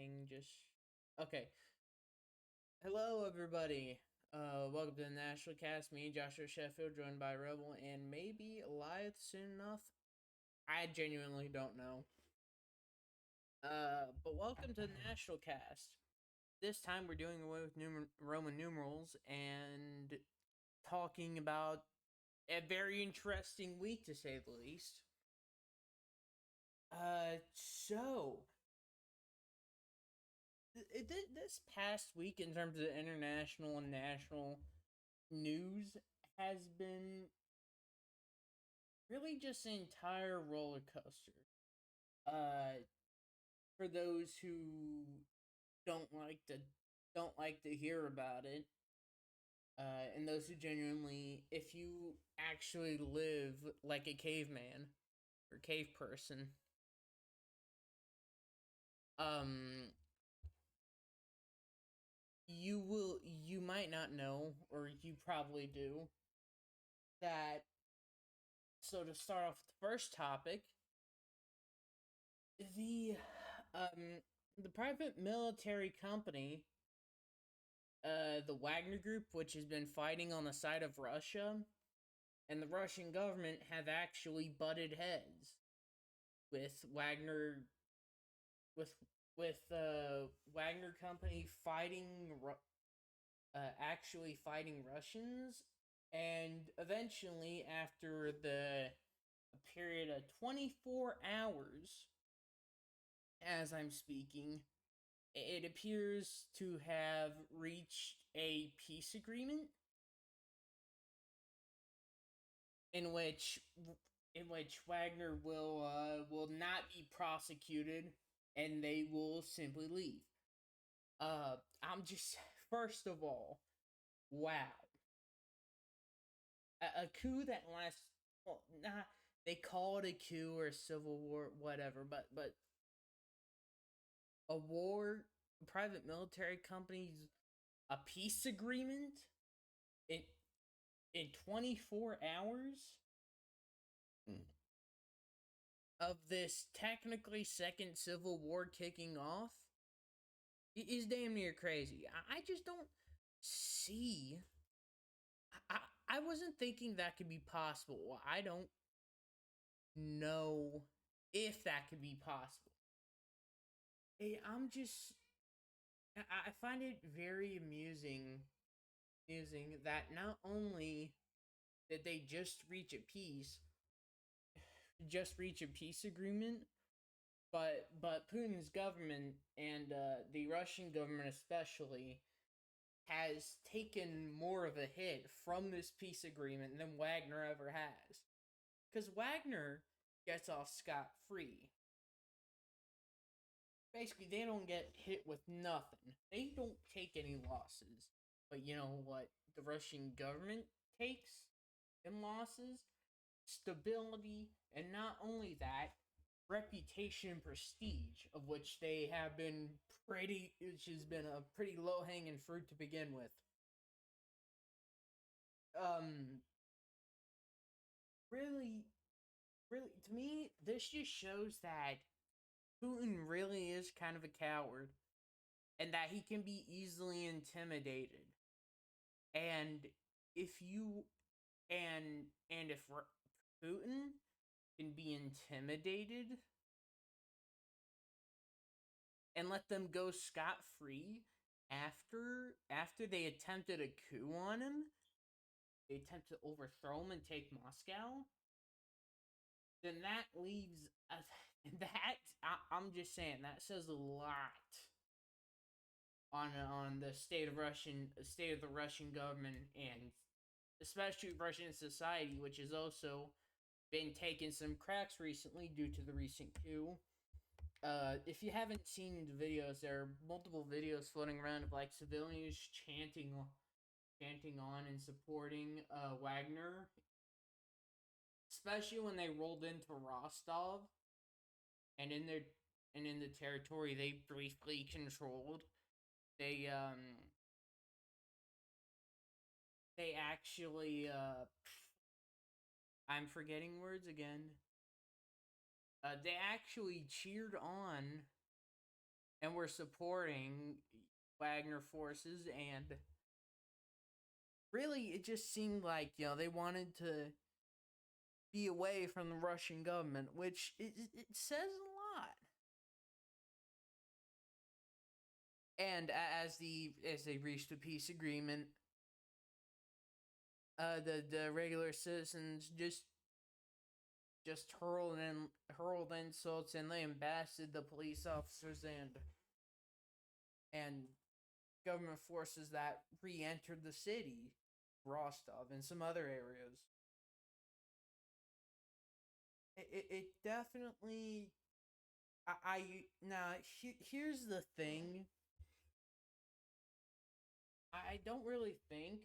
everything just okay. Hello, everybody. Welcome to the Nationalcast. Me, Joshua Sheffield, joined by Rebel, and maybe Elias soon enough. I genuinely don't know. But welcome to the Nationalcast. This time we're doing away with Roman numerals and talking about a very interesting week, to say the least. So this past week, in terms of international and national news, has been really just an entire roller coaster. Uh, for those who don't like to hear about it, and those who genuinely, if you actually live like a caveman or cave person, um, you might not know, or you probably do, that. So to start off with the first topic, the um the private military company, the Wagner Group, which has been fighting on the side of Russia, and the Russian government have actually butted heads with Wagner, with Wagner company fighting, actually fighting Russians, and eventually, after a period of 24 hours, as I'm speaking, it appears to have reached a peace agreement in which Wagner will not be prosecuted, and they will simply leave. I'm just first of all, wow, a coup that lasts, well, nah, they call it a coup or a civil war, whatever, but a war, private military companies, a peace agreement in 24 hours of this technically second civil war kicking off is damn near crazy. I just don't see. I wasn't thinking that could be possible. I don't know if that could be possible. I'm just. I find it very amusing that not only did they just reach a peace agreement, but Putin's government, and the Russian government especially, has taken more of a hit from this peace agreement than Wagner ever has. Because Wagner gets off scot free. Basically, they don't get hit with nothing. They don't take any losses. But you know what the Russian government takes in losses? Stability, and not only that, reputation and prestige, of which they have been which has been a pretty low hanging fruit to begin with. Um, really, really, to me, this just shows that Putin really is kind of a coward, and that he can be easily intimidated. And if you, and if Putin can be intimidated and let them go scot free after they attempted a coup on him, they attempt to overthrow him and take Moscow, then that leaves that I'm just saying that says a lot on the state of the Russian government, and especially Russian society, which has also been taking some cracks recently due to the recent coup. If you haven't seen the videos, there are multiple videos floating around of like civilians chanting on and supporting Wagner, especially when they rolled into Rostov, and in the territory they briefly controlled. They they actually I'm forgetting words again. They actually cheered on and were supporting Wagner forces, and really it just seemed like they wanted to be away from the Russian government, which it says a lot. And as they reached a peace agreement, the regular citizens just hurled insults, and they embasted the police officers and government forces that re-entered the city, Rostov, and some other areas. It definitely. Now here's the thing. I don't really think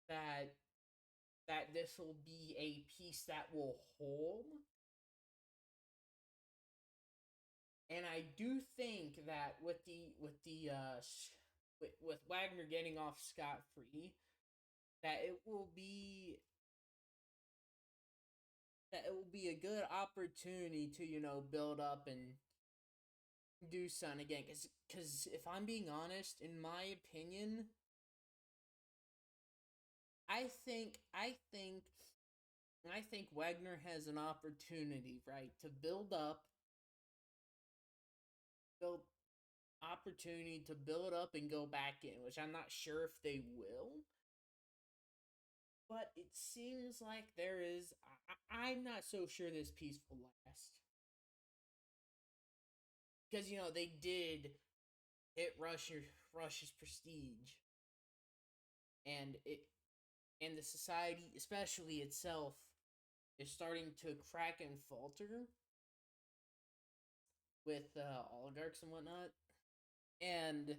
that this will be a peace that will hold. And I do think that with Wagner getting off scot free, that it will be a good opportunity to build up and do something again. Because if I'm being honest, in my opinion, I think Wagner has an opportunity, right, to build opportunity to build up and go back in, which I'm not sure if they will. But it seems like there is. I'm not so sure this peace will last, because they did hit Russia's prestige, and the society, especially itself, is starting to crack and falter with oligarchs and whatnot, and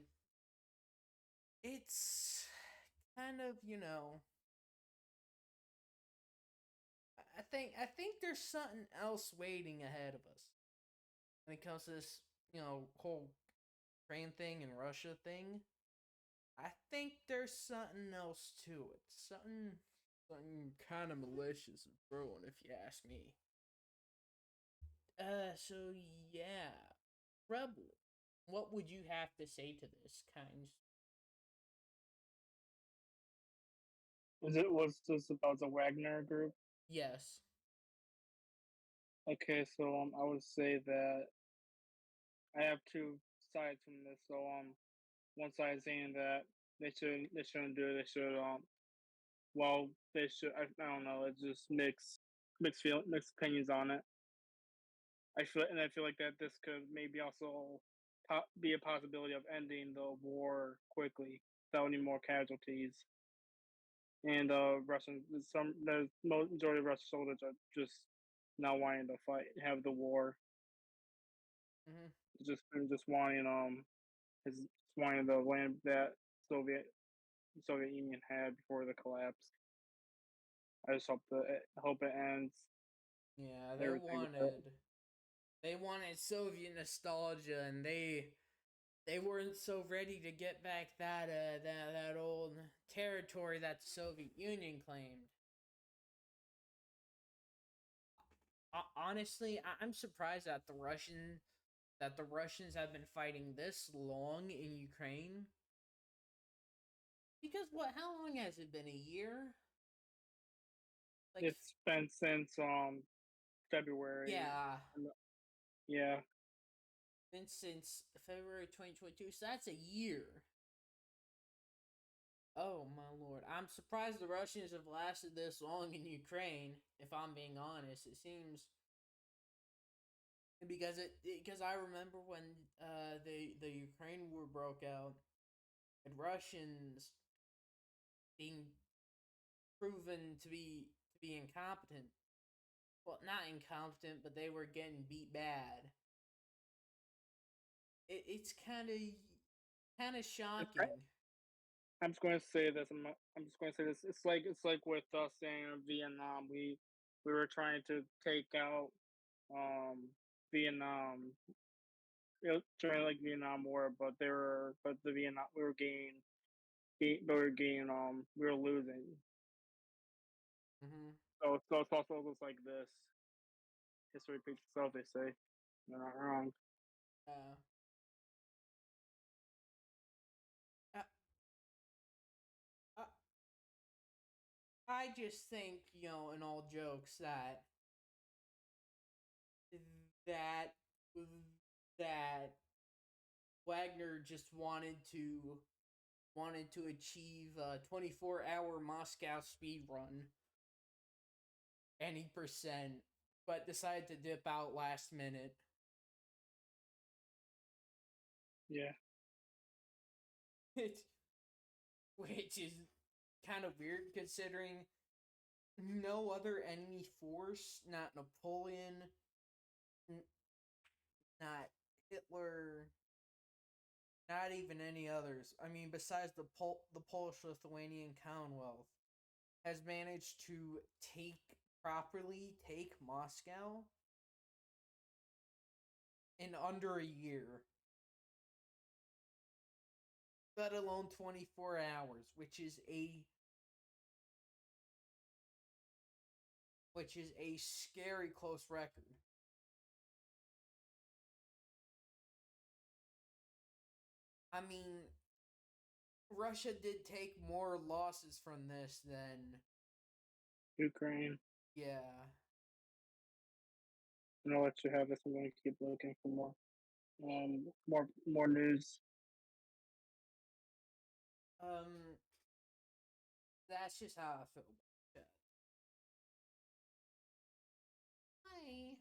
it's kind of I think there's something else waiting ahead of us when it comes to this whole Ukraine thing and Russia thing. I think there's something else to it. Something kind of malicious and brewing, if you ask me. So yeah, Rebel. What would you have to say to this, kind? Was this about the Wagner group? Yes. Okay, so I would say that I have two sides from this. So one side saying that they shouldn't do it. They should well they should I don't know. It's just mixed opinions on it. I feel like that this could maybe also be a possibility of ending the war quickly without any more casualties. And the majority of Russian soldiers are just not wanting to fight, have the war. Mm-hmm. Just wanting is wanting the land that Soviet Soviet Union had before the collapse. I just hope it ends Yeah, everything. they wanted Soviet nostalgia, and they weren't so ready to get back that old territory that the Soviet Union claimed. Honestly, I'm surprised that the Russians have been fighting this long in Ukraine. Because what? How long has it been? A year? Like, It's been since February. yeah, Yeah, been since February 2022. So that's a year. Oh my lord! I'm surprised the Russians have lasted this long in Ukraine. If I'm being honest, it seems because I remember when the Ukraine war broke out, and Russians being proven to be incompetent. Well, not incompetent, but they were getting beat bad. It's kind of shocking. I'm just going to say this. I'm just going to say this. It's like with us in Vietnam. We were trying to take out Vietnam during like Vietnam War, but the Vietnam we were getting we were losing. Mm-hmm. So it's also looks like this. History repeats itself. They say they're not wrong. Yeah. I just think, in all jokes, that that Wagner just wanted to achieve a 24-hour Moscow speed run any percent, but decided to dip out last minute. Yeah. Which, which is kind of weird considering no other enemy force, not Napoleon, not Hitler, not even any others. I mean, besides the Polish-Lithuanian Commonwealth, has managed to properly take Moscow in under a year, let alone 24 hours, which is a scary close record. I mean, Russia did take more losses from this than, Ukraine. yeah. And I'll let you have this. I'm going to keep looking for more news. Um, that's just how I feel about that. Hi.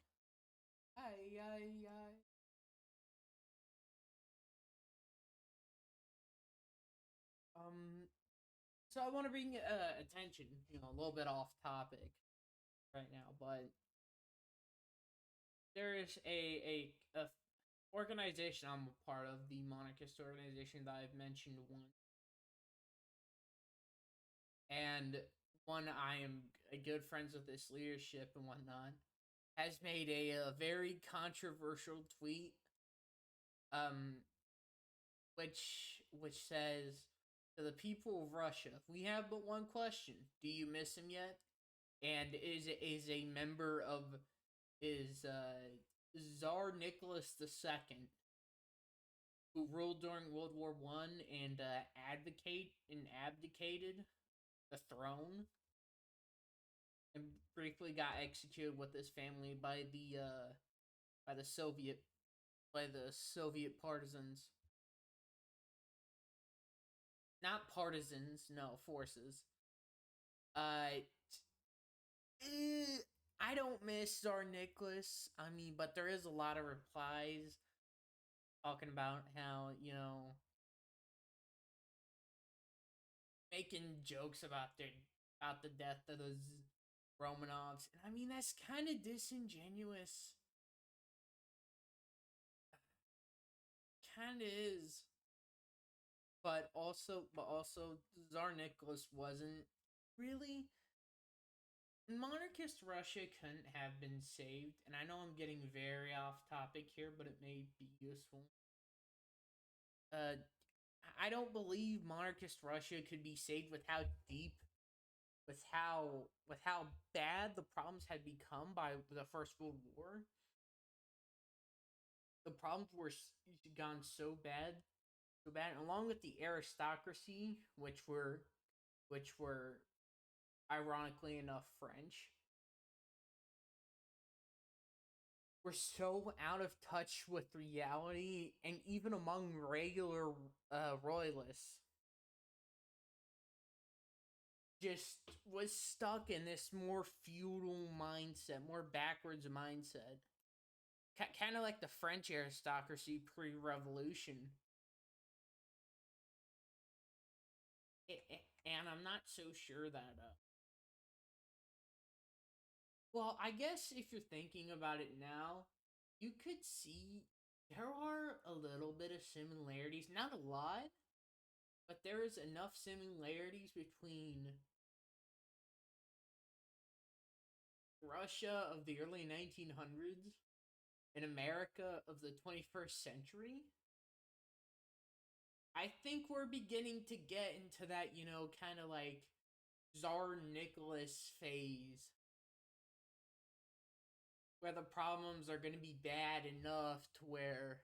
Hi, hi, hi. Um, so I want to bring attention, a little bit off topic right now, but there is a organization I'm a part of, the monarchist organization that I've mentioned once, and one I am good friends with this leadership and whatnot, has made a very controversial tweet, um, which says to the people of Russia, we have but one question: do you miss him yet? And is a member of is Tsar Nicholas II, who ruled during World War One and abdicated the throne and briefly got executed with his family by the Soviet by the Soviet partisans. Not partisans, no, forces. Uh I don't miss Tsar Nicholas. I mean, but there is a lot of replies talking about how, making jokes about the death of the Romanovs. And I mean, that's kind of disingenuous. Kind of is. But also Tsar Nicholas wasn't really, monarchist Russia couldn't have been saved. And I know I'm getting very off topic here, but it may be useful. Uh I don't believe monarchist Russia could be saved with how deep with how bad the problems had become by the First World War. The problems were gone so bad, along with the aristocracy, which were ironically enough French, were so out of touch with reality, and even among regular royalists, just was stuck in this more feudal mindset, more backwards mindset. Kind of like the French aristocracy pre-revolution. And I'm not so sure that well, I guess if you're thinking about it now, you could see there are a little bit of similarities, not a lot, but there is enough similarities between Russia of the early 1900s and America of the 21st century. I think we're beginning to get into that, kind of like Tsar Nicholas phase, where the problems are going to be bad enough to where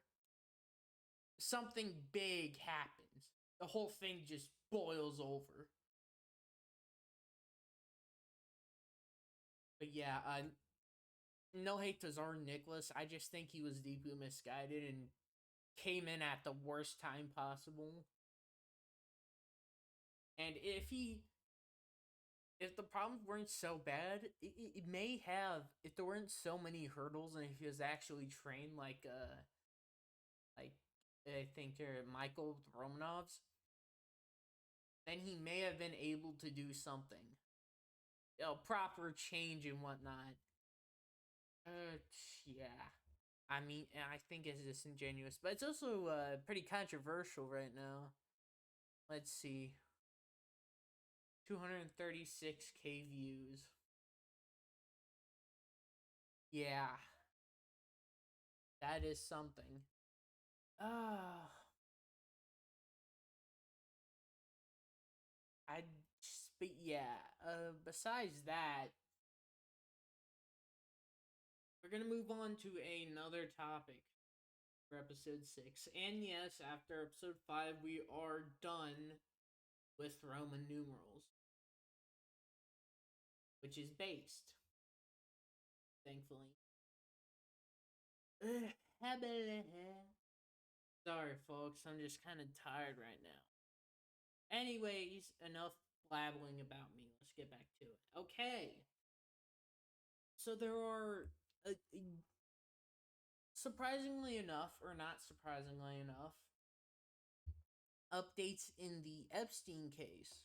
something big happens. The whole thing just boils over. But yeah, no hate to Czar Nicholas. I just think he was deeply misguided and came in at the worst time possible. And if the problems weren't so bad, it may have, if there weren't so many hurdles and if he was actually trained like I think Michael Romanovs, then he may have been able to do something, proper change and whatnot. Yeah. I mean, I think it's disingenuous, but it's also pretty controversial right now. Let's see, 236K views. Yeah, that is something. Uh, I but yeah. Besides that, we're gonna move on to another topic for episode 6. And yes, after episode 5, we are done with Roman numerals, which is based, thankfully. Sorry, folks. I'm just kind of tired right now. Anyways, enough blabbling about me. Let's get back to it. Okay. So there are, surprisingly enough, or not surprisingly enough, updates in the Epstein case,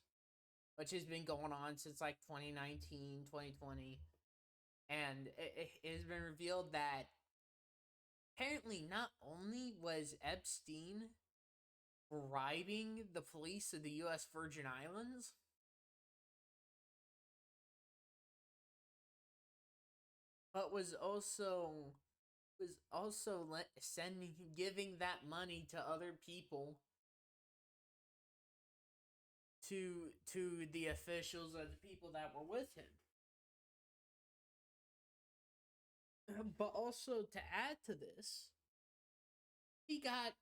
which has been going on since like 2019, 2020. And it has been revealed that apparently not only was Epstein bribing the police of the U.S. Virgin Islands, but was also giving that money to other people, to the officials or the people that were with him. But also to add to this, he got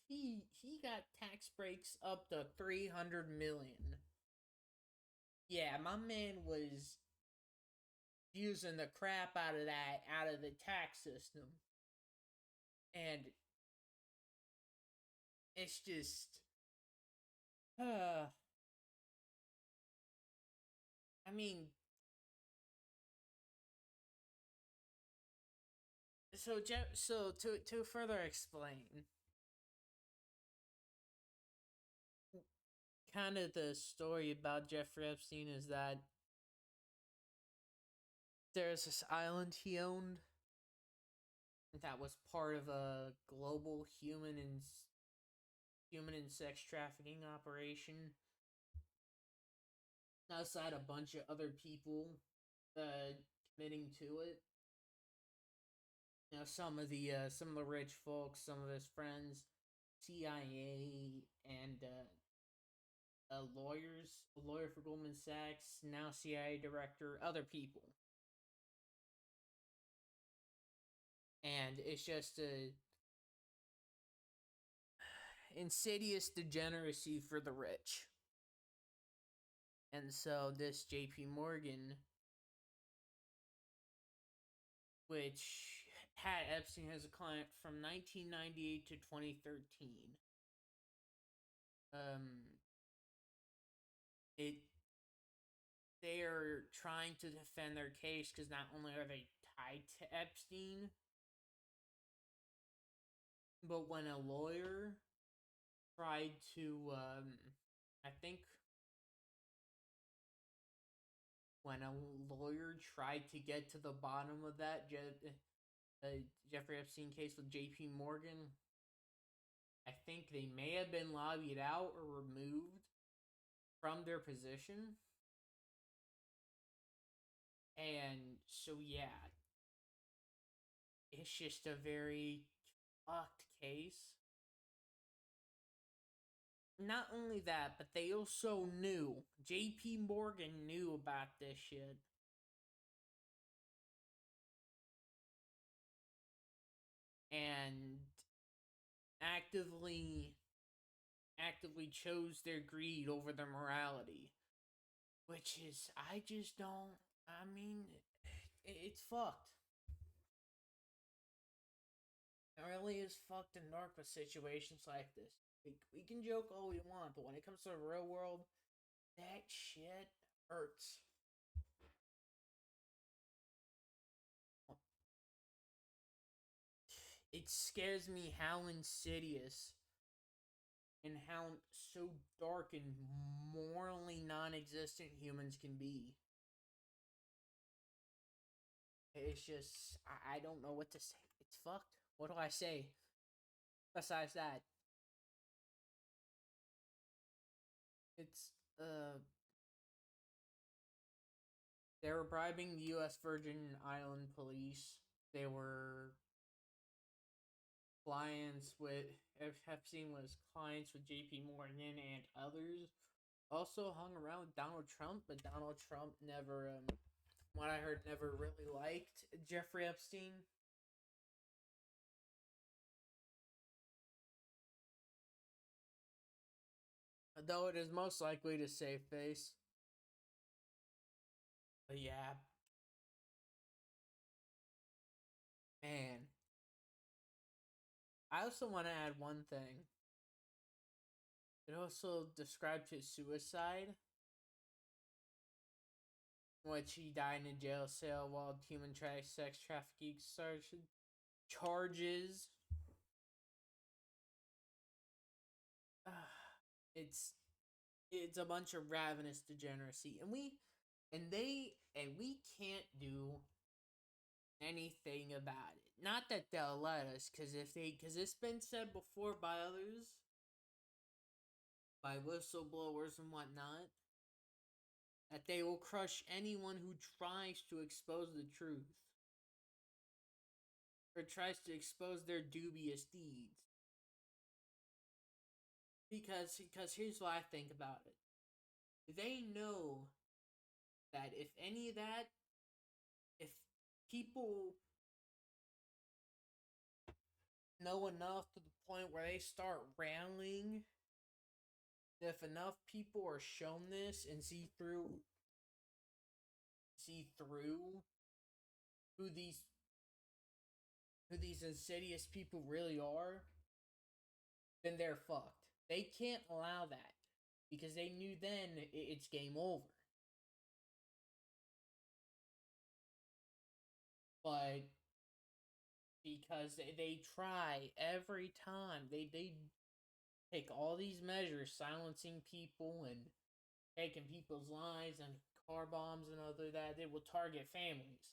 he got tax breaks up to 300 million. Yeah, my man was using the crap out of that out of the tax system. And it's just I mean, so to further explain kind of the story about Jeffrey Epstein is that there's this island he owned that was part of a global human and sex trafficking operation outside a bunch of other people committing to it. You know, some of the rich folks, some of his friends, CIA, and a lawyer for Goldman Sachs, now CIA director, other people. And it's just a insidious degeneracy for the rich. And so this JP Morgan, which had Epstein as a client from 1998 to 2013, it they are trying to defend their case because not only are they tied to Epstein, but when a lawyer tried to, I think, when a lawyer tried to get to the bottom of that Jeffrey Epstein case with J.P. Morgan, I think they may have been lobbied out or removed from their position. And so, yeah, it's just a very fucked case. Not only that, but they also knew, JP Morgan knew about this shit. And actively chose their greed over their morality, which is, I just don't I mean, it's fucked. It really is fucked and dark with situations like this. We can joke all we want, but when it comes to the real world, that shit hurts. It scares me how insidious and how so dark and morally non-existent humans can be. It's just I don't know what to say. It's fucked. What do I say besides that? It's they were bribing the U.S. Virgin Island police. They were clients with Epstein was clients with J.P. Morgan and others. Also hung around with Donald Trump, but Donald Trump never, what I heard, never really liked Jeffrey Epstein. Though it is most likely to save face. But yeah, man. I also want to add one thing. It also described his suicide, which he died in a jail cell while human sex trafficking charges. It's it's a bunch of ravenous degeneracy, and we can't do anything about it. Not that they'll let us, because it's been said before by others, by whistleblowers and whatnot, that they will crush anyone who tries to expose the truth or tries to expose their dubious deeds. Because here's what I think about it. They know that if people know enough to the point where they start rallying, if enough people are shown this and see through who these insidious people really are, then they're fucked. They can't allow that because they knew then it's game over. But because they try every time, they take all these measures, silencing people and taking people's lives and car bombs and other that, they will target families.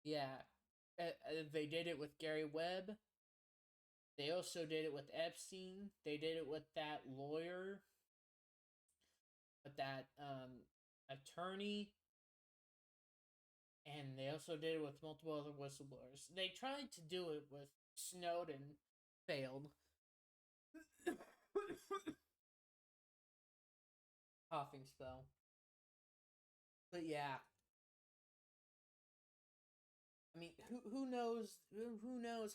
Yeah, they did it with Gary Webb. They also did it with Epstein. They did it with that lawyer, with that attorney, and they also did it with multiple other whistleblowers. They tried to do it with Snowden, failed. Coughing spell. But yeah, I mean, who knows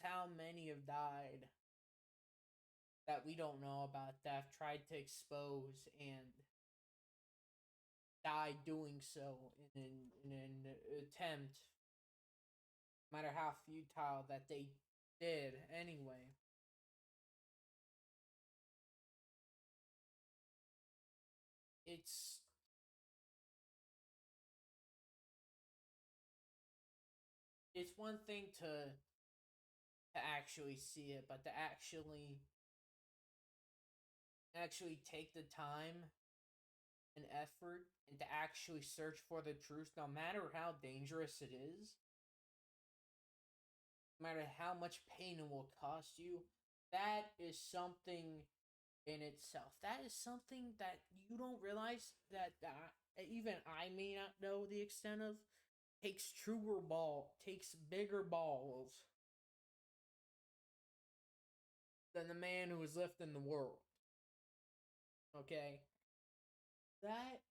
how many have died that we don't know about, that have tried to expose and died doing so in an attempt, no matter how futile that they did anyway. It's it's one thing to actually see it, but to actually take the time and effort and to actually search for the truth, no matter how dangerous it is, no matter how much pain it will cost you, that is something in itself. That is something that you don't realize that even I may not know the extent of. Takes bigger balls than the man who is lifting the world. Okay? That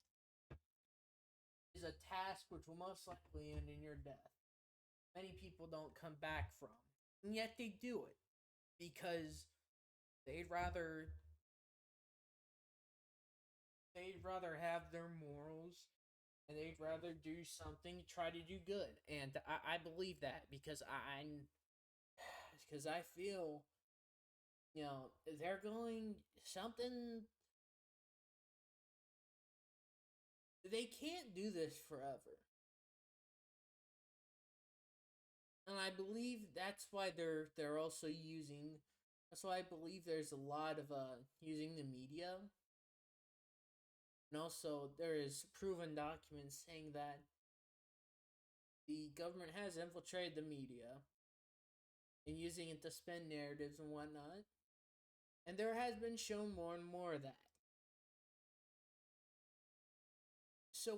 is a task which will most likely end in your death. Many people don't come back from. And yet they do it. Because they'd rather have their morals and they'd rather do something, try to do good, and I believe that because I feel, they're going something. They can't do this forever, and I believe that's why they're also using. That's why I believe there's a lot of using the media, and also there is proven documents saying that the government has infiltrated the media and using it to spin narratives and whatnot. And there has been shown more and more of that. So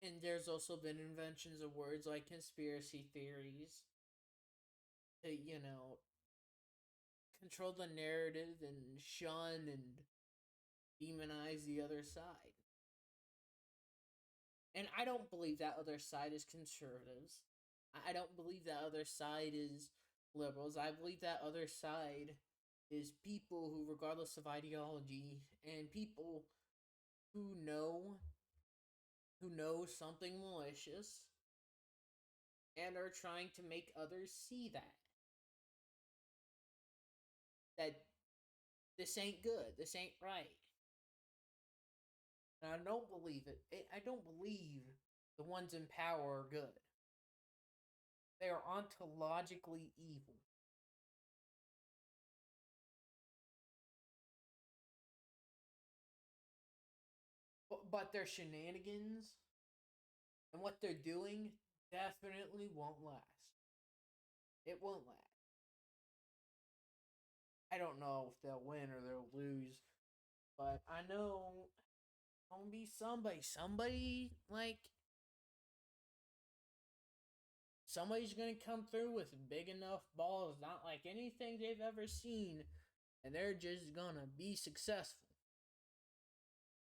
and there's also been inventions of words like conspiracy theories to, control the narrative and shun and demonize the other side. And I don't believe that other side is conservatives. I don't believe that other side is liberals. I believe that other side is people who, regardless of ideology, and people who know something malicious and are trying to make others see that this ain't good, this ain't right. And I don't believe it. I don't believe the ones in power are good. They are ontologically evil. But their shenanigans and what they're doing definitely won't last. It won't last. I don't know if they'll win or they'll lose, but I know gonna be somebody. Somebody's gonna come through with big enough balls, not like anything they've ever seen, and they're just gonna be successful.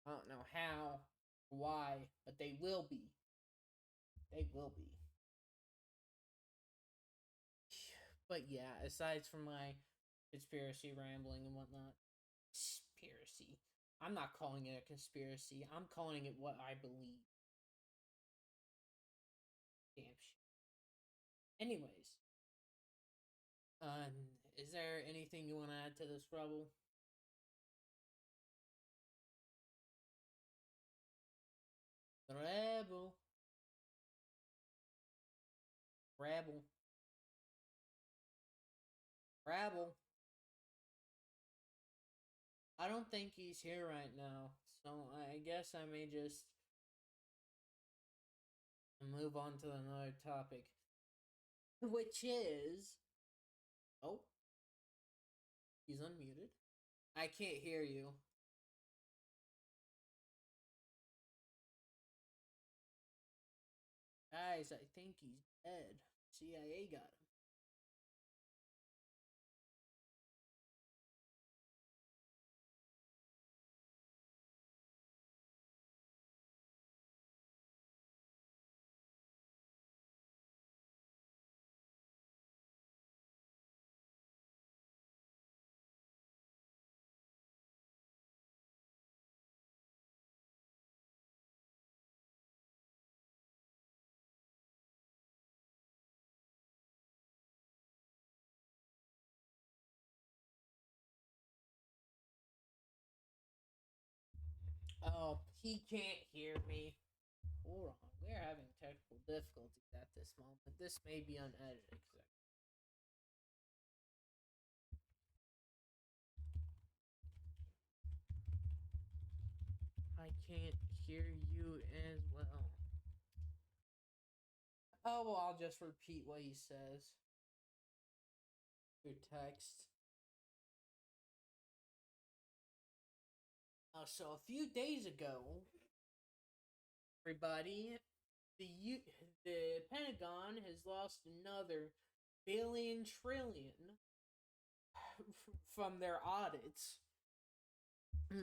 I don't know how, why, but they will be. They will be. But yeah, aside from my conspiracy rambling and whatnot, conspiracy. I'm not calling it a conspiracy. I'm calling it what I believe. Damn shit. Anyways, is there anything you want to add to this, Rebel? Rebel. Rebel. Rebel. I don't think he's here right now, so I guess I may just move on to another topic, which is. Oh, he's unmuted. I can't hear you. Guys, I think he's dead. CIA got him. Oh, he can't hear me. Hold on, we're having technical difficulties at this moment. This may be unedited. I can't hear you as well. Oh, well, I'll just repeat what he says through text. So a few days ago, everybody, the Pentagon has lost another billion trillion from their audits,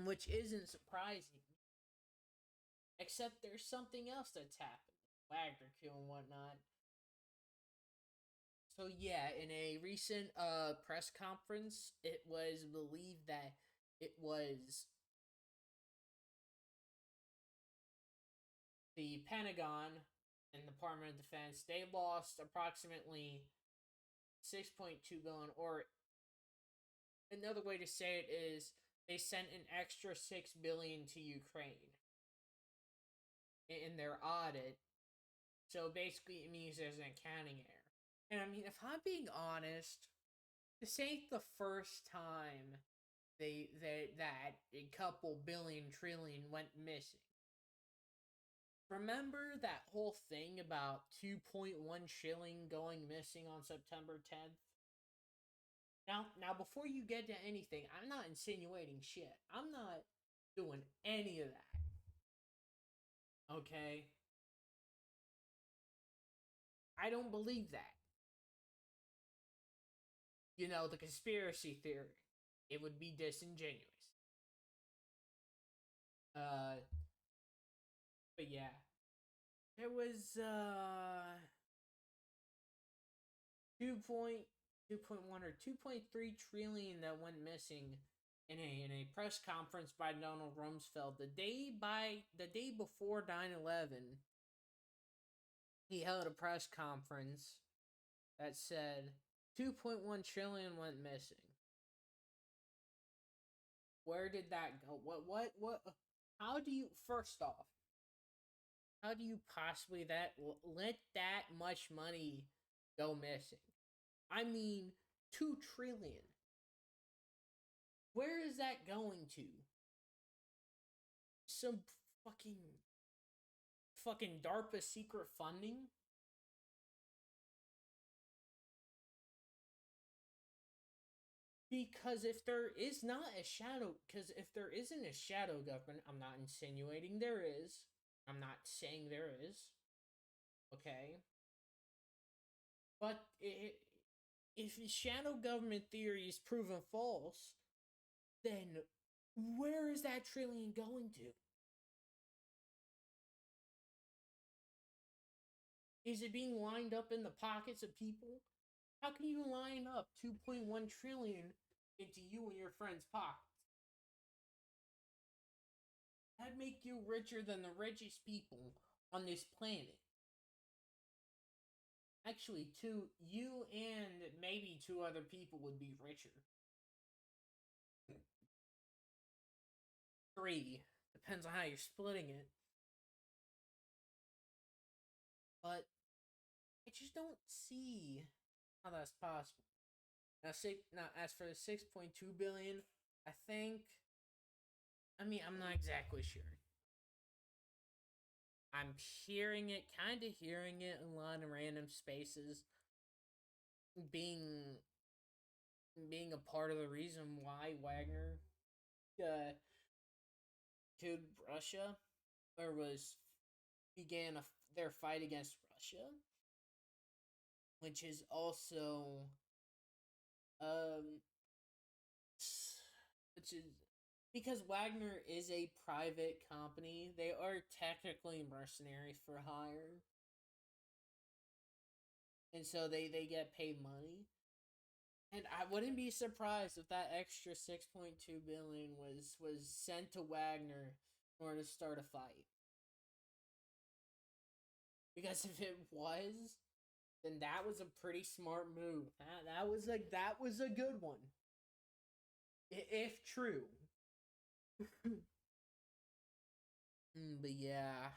which isn't surprising. Except there's something else that's happened, Wagner kill and whatnot. So yeah, in a recent press conference, it was believed that it was the Pentagon and the Department of Defense, they lost approximately 6.2 billion, or another way to say it is they sent an extra 6 billion to Ukraine in their audit. So basically it means there's an accounting error. And I mean, if I'm being honest, this ain't the first time that a couple billion trillion went missing. Remember that whole thing about 2.1 trillion going missing on September 10th? Now before you get to anything, I'm not insinuating shit. I'm not doing any of that. Okay? I don't believe that. You know, the conspiracy theory. It would be disingenuous. But yeah. There was 2.1 or 2.3 trillion that went missing in a press conference by Donald Rumsfeld the day before 9/11. He held a press conference that said 2.1 trillion went missing. Where did that go? What how do you, first off, how do you possibly let that much money go missing? I mean, 2 trillion. Where is that going to? Some fucking DARPA secret funding? Because if there is not a shadow, because if there isn't a shadow government, I'm not insinuating there is. I'm not saying there is. Okay? But if the shadow government theory is proven false, then where is that trillion going to? Is it being lined up in the pockets of people? How can you line up 2.1 trillion into you and your friends' pockets? That'd make you richer than the richest people on this planet. Actually, you and maybe 2 other people would be richer. 3. Depends on how you're splitting it. But I just don't see how that's possible. Now, as for the 6.2 billion, I think, I'm not exactly sure. I'm hearing it, kind of hearing it in a lot of random spaces, being a part of the reason why Wagner killed Russia, or began their fight against Russia, which is also which is because Wagner is a private company, they are technically mercenaries for hire. And so they get paid money. And I wouldn't be surprised if that extra 6.2 billion was sent to Wagner in order to start a fight. Because if it was, then that was a pretty smart move. That was a good one. If true. But yeah.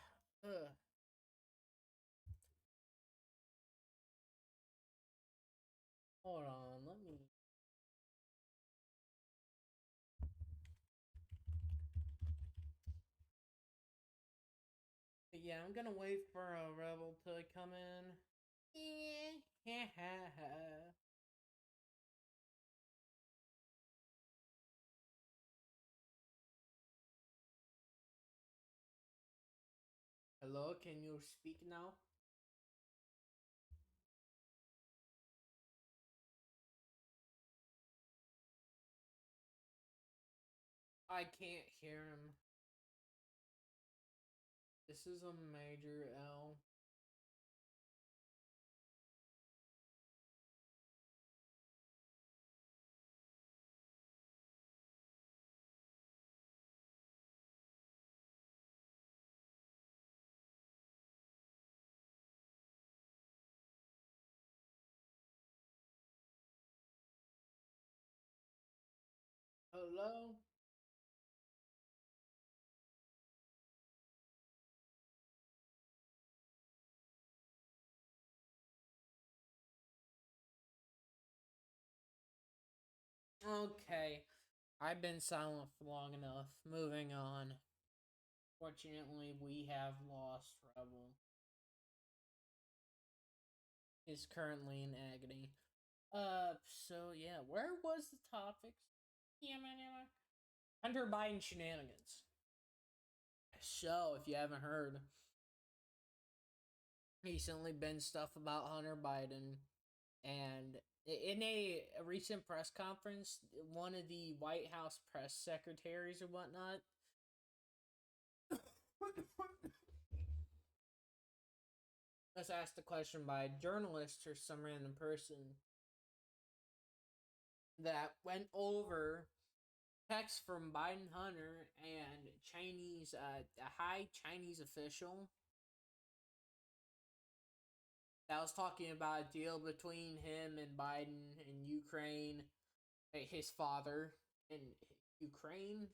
Hold on, let me. But yeah, I'm gonna wait for a rebel to come in. Yeah. Hello, can you speak now? I can't hear him. This is a major L. Hello? Okay. I've been silent for long enough. Moving on. Fortunately, we have lost Rebel. Is currently in agony. So yeah, where was the topics? Yeah, man, yeah. Hunter Biden shenanigans. So, if you haven't heard, recently been stuff about Hunter Biden, and in a recent press conference, one of the White House press secretaries or whatnot was asked a question by a journalist or some random person that went over text from Biden Hunter and a high Chinese official that was talking about a deal between him and Biden and Ukraine, his father in Ukraine,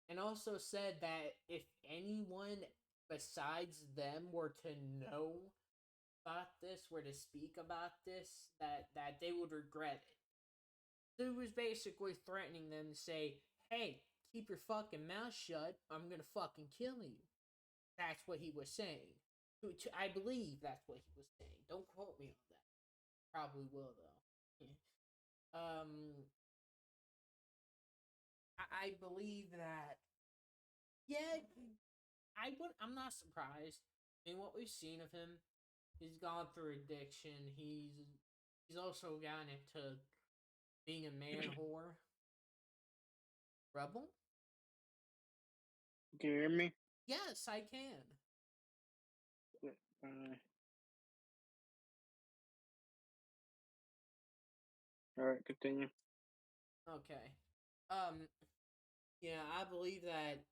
and also said that if anyone besides them were to know about this, were to speak about this, that they would regret it. So he was basically threatening them to say, hey, keep your fucking mouth shut, I'm gonna fucking kill you. That's what he was saying. I believe that's what he was saying. Don't quote me on that. Probably will though. I believe that. Yeah, I'm not surprised. I mean, what we've seen of him, he's gone through addiction. He's also gotten into being a man whore. Rebel? Can you hear me? Yes, I can. All right, continue. Okay. Um. Yeah, I believe that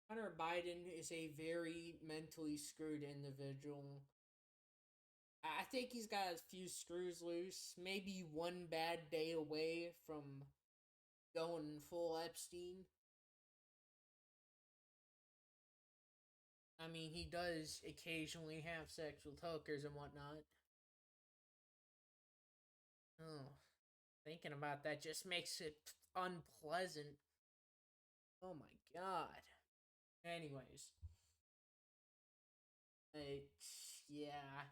Hunter Biden is a very mentally screwed individual. I think he's got a few screws loose. Maybe one bad day away from going full Epstein. I mean, he does occasionally have sex with hookers and whatnot. Oh, thinking about that just makes it unpleasant. Oh my god. Anyways, like, yeah.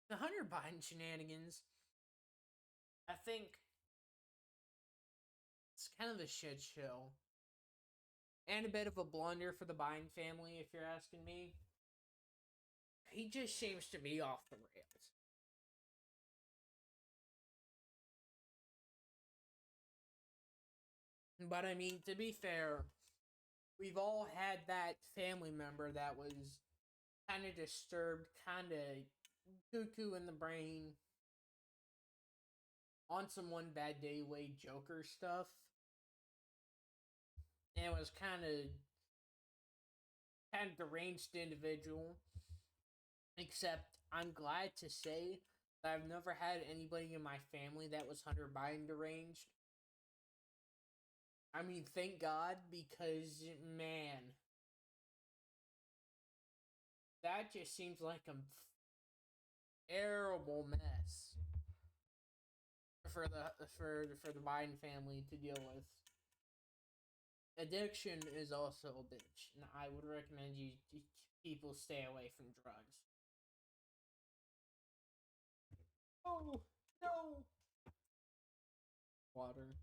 The Hunter Biden shenanigans, I think it's kind of a shit show. And a bit of a blunder for the Biden family, if you're asking me. He just seems to be off the rails. But I mean, to be fair, we've all had that family member that was kind of disturbed, kind of cuckoo in the brain, on some one bad day way Joker stuff. And was kind of deranged individual. Except I'm glad to say that I've never had anybody in my family that was Hunter Biden deranged. I mean, thank God, because man, that just seems like a terrible mess for the Biden family to deal with. Addiction is also a bitch, and I would recommend you people stay away from drugs. Oh no, water.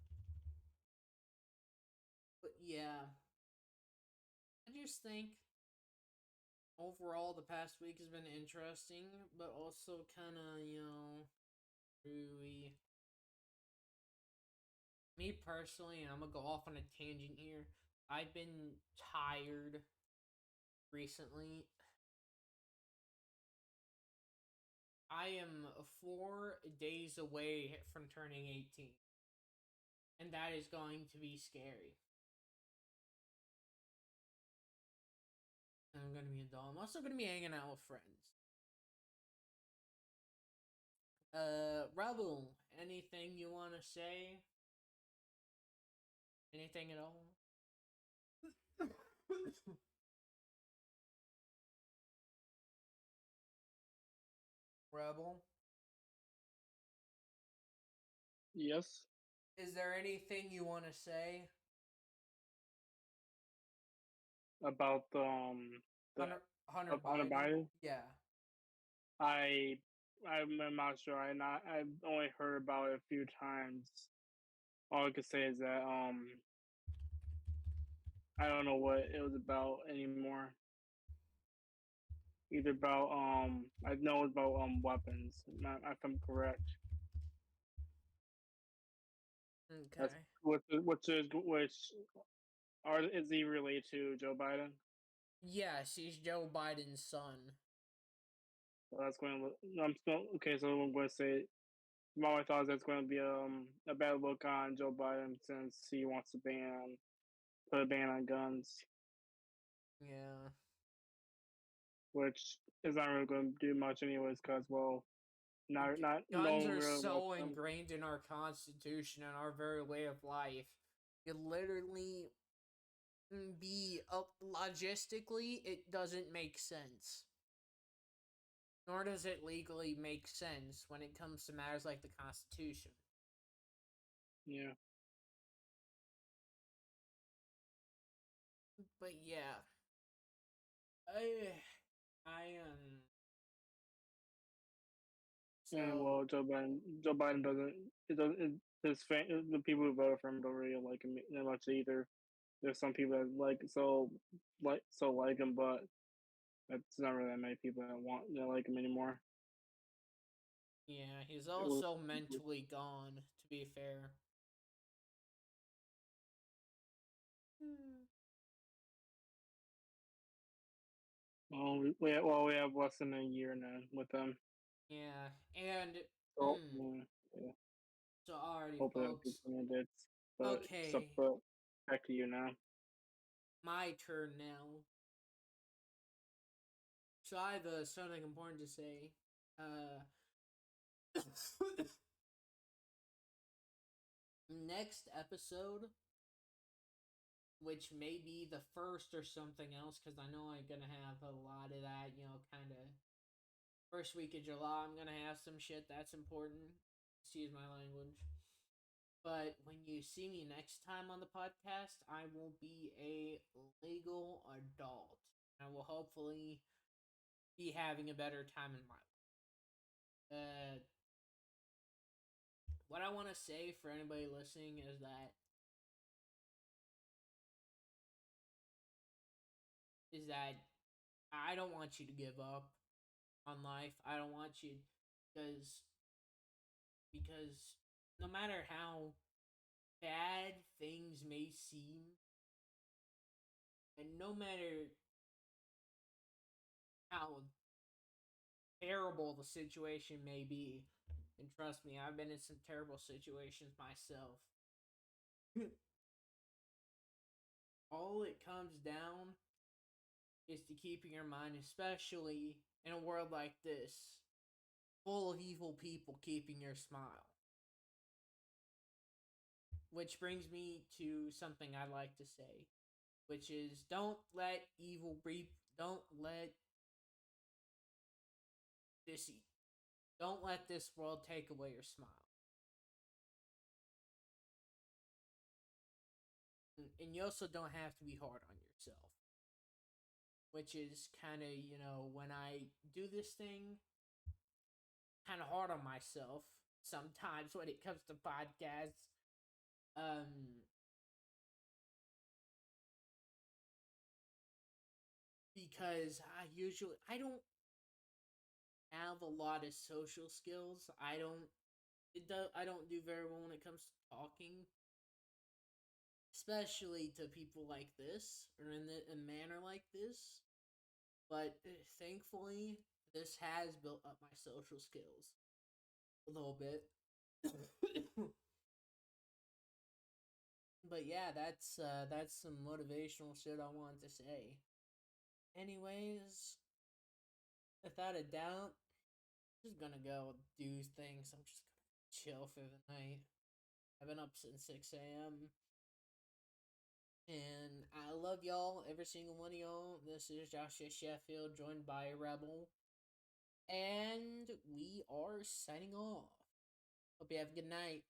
But yeah, I just think overall the past week has been interesting, but also kind of really. Me personally, and I'm gonna go off on a tangent here. I've been tired recently. I am 4 days away from turning 18. And that is going to be scary. I'm gonna be a doll. I'm also gonna be hanging out with friends. Rebel, anything you wanna say? Anything at all? Rebel? Yes, Is there anything you want to say? about the Hunter of Hunter Biden? Biden. Yeah. I I'm not sure. I've only heard about it a few times. All I could say is that I don't know what it was about anymore. Either about I know it's about weapons. If I'm correct. That's Okay. which is he related to Joe Biden? Yes, he's Joe Biden's son. So that's going to no, I'm still okay. So I'm going to say my thoughts that's going to be a bad look on Joe Biden since he wants to put a ban on guns, Yeah. which is not really going to do much anyways. Because well, no Guns one are really wants so them. ingrained in our constitution and our very way of life. It literally be logistically, it doesn't make sense. Nor does it legally make sense when it comes to matters like the Constitution. Yeah, But yeah, I, I. and So well, Joe Biden doesn't. It doesn't. The people who voted for him don't really like him that much either. There's some people that like him, but it's not really that many people that like him anymore. yeah, he's It was, also mentally gone. To be fair. Hmm. we have less than a year now with them. Yeah, and So yeah, so alrighty, hopefully have good folks. candidates. Okay, But back to you now. my turn now. So I have something important to say. Uh, next episode, which may be the first or something else, because I know I'm gonna have a lot of that. You know, kind of first week of July. I'm gonna have some shit that's important. Excuse my language. But when you see me next time on the podcast, I will be a legal adult. I will hopefully be having a better time in my life. What I want to say for anybody listening is that I don't want you to give up on life. I don't want you because because no matter how bad things may seem, and no matter how terrible the situation may be, and trust me, I've been in some terrible situations myself. All it comes down is to keeping your mind, especially in a world like this, full of evil people, keeping your smile. Which brings me to something I like to say, which is don't let evil reap. Don't let this. Don't let this world take away your smile. And you also don't have to be hard on yourself. Which is kind of, when I do this thing, kind of hard on myself sometimes when it comes to podcasts. Um, because I don't have a lot of social skills. I don't do very well when it comes to talking, especially to people like this or in a manner like this. But thankfully, this has built up my social skills a little bit. But yeah, that's some motivational shit I wanted to say. Anyways, without a doubt, I'm just gonna go do things. I'm just gonna chill for the night. I've been up since 6 a.m. And I love y'all, every single one of y'all. This is Joshua Sheffield, joined by Rebel. And we are signing off. Hope you have a good night.